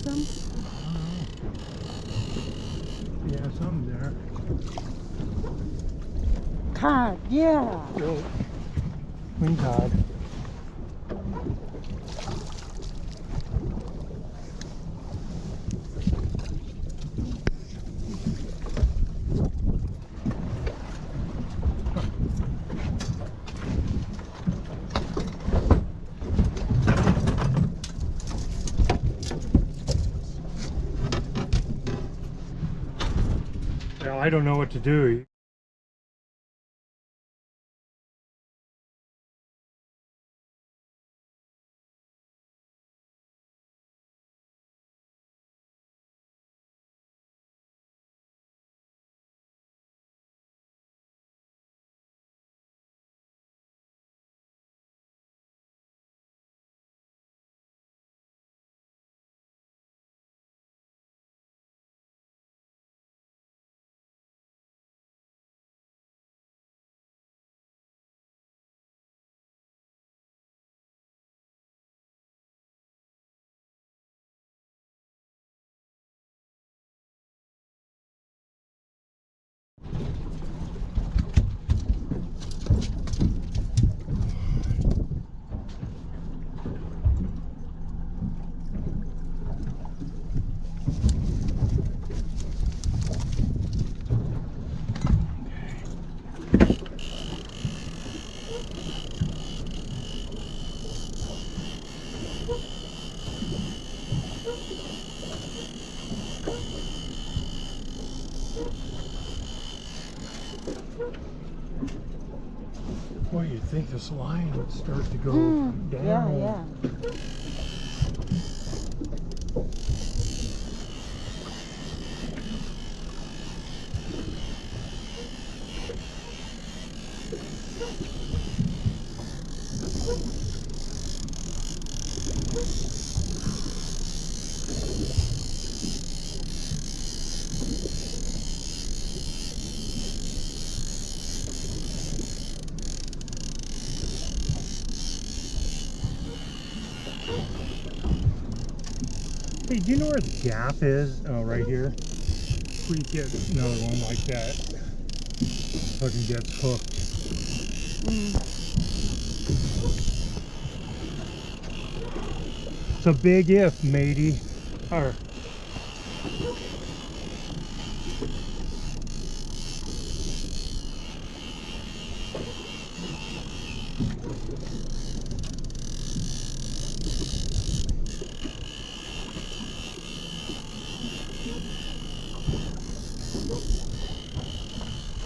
some? Yeah, something there. Cod, yeah. Really? Queen cod. Well, I don't know what to do. Boy, you'd think this line would start to go down. Yeah. Hey, do you know where the gap is? Oh, right here. We get another one like that. Fucking gets hooked. It's a big if, matey. Or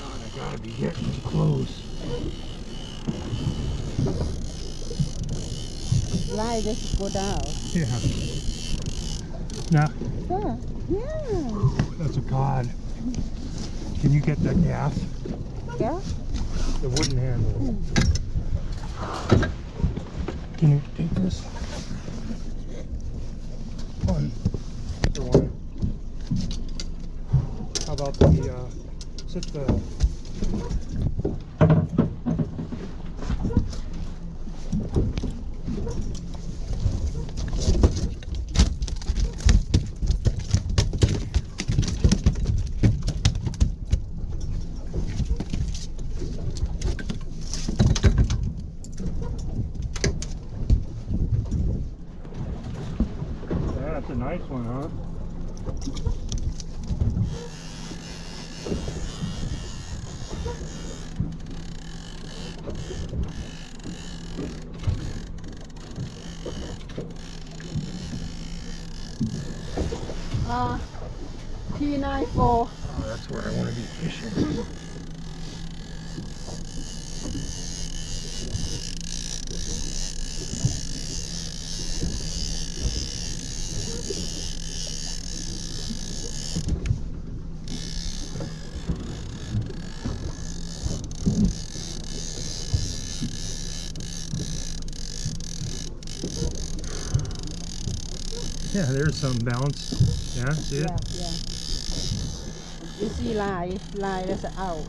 God, I gotta be getting close. Line just go down. Yeah. Now, Yeah. that's a cod. Can you get that gaff? Yeah. The wooden handle. Can you take this? One. For one. How about the, sit the... That's a nice one, huh? P94. Oh, that's where I want to be fishing. Yeah, there's some bounce. Yeah, see it? Yeah. You see line that's out.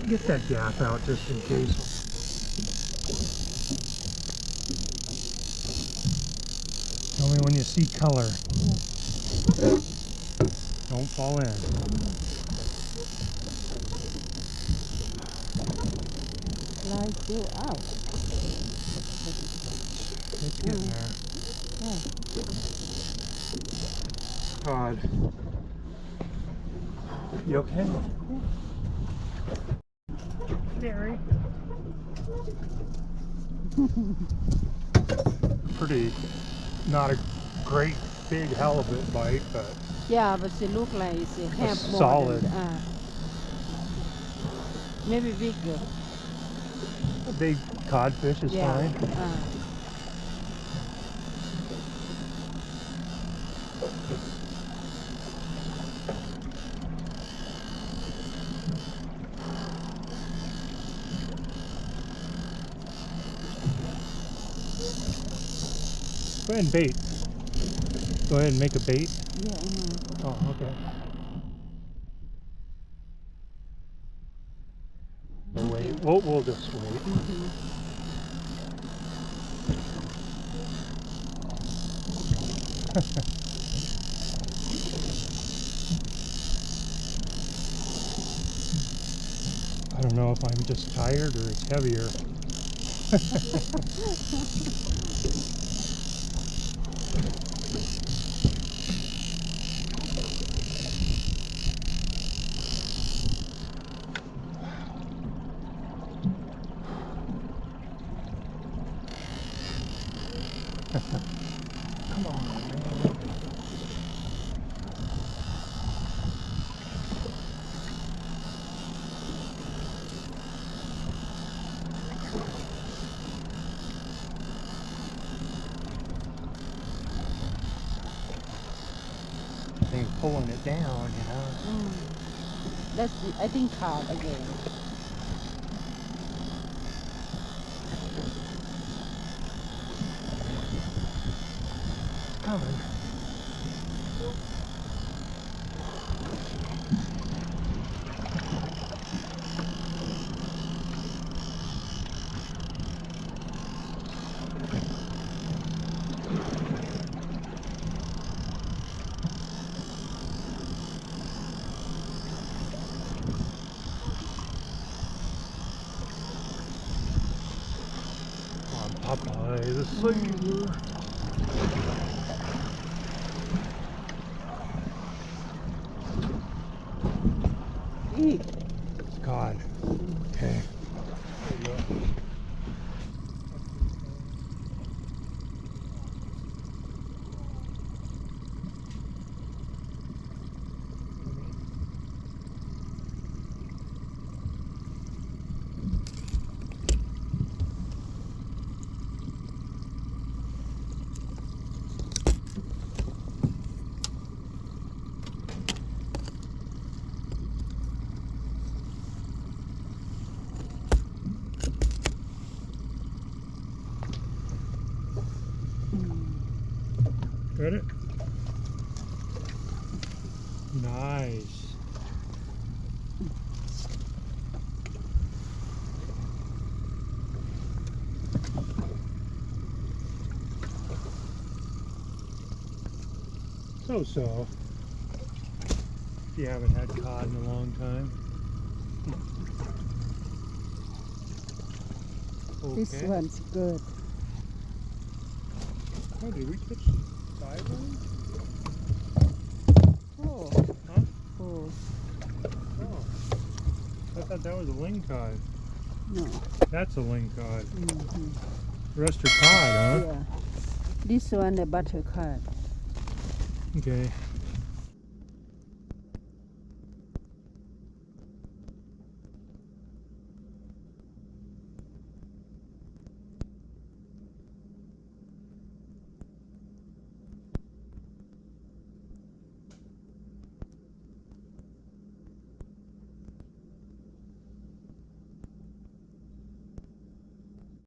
Get that gaff out just in case. Tell me when you see color. Don't fall in. Line still out. It's getting there. Yeah. God. You okay? Gary. Pretty, not a great big halibut bite, but Yeah, but it look like it's a half more solid. than, maybe bigger. a big codfish is Yeah. fine. Go ahead and bait. Go ahead and make a bait. Yeah. Oh, okay. We'll wait. We'll just wait. I don't know if I'm just tired or it's heavier. Come on, man. Thing's pulling it down, you know. That's, I think, cod again. It's coming. Popeye, the sailor. Eat. God. Okay. There you go. Got it? Nice. So. If you haven't had cod in a long time. Okay. This one's good. Oh, did we catch 5 ones? Oh. Huh? Oh. Oh. I thought that was a lingcod. No. That's a lingcod. The rest are cod, huh? Yeah. This one, the butter cod. Okay.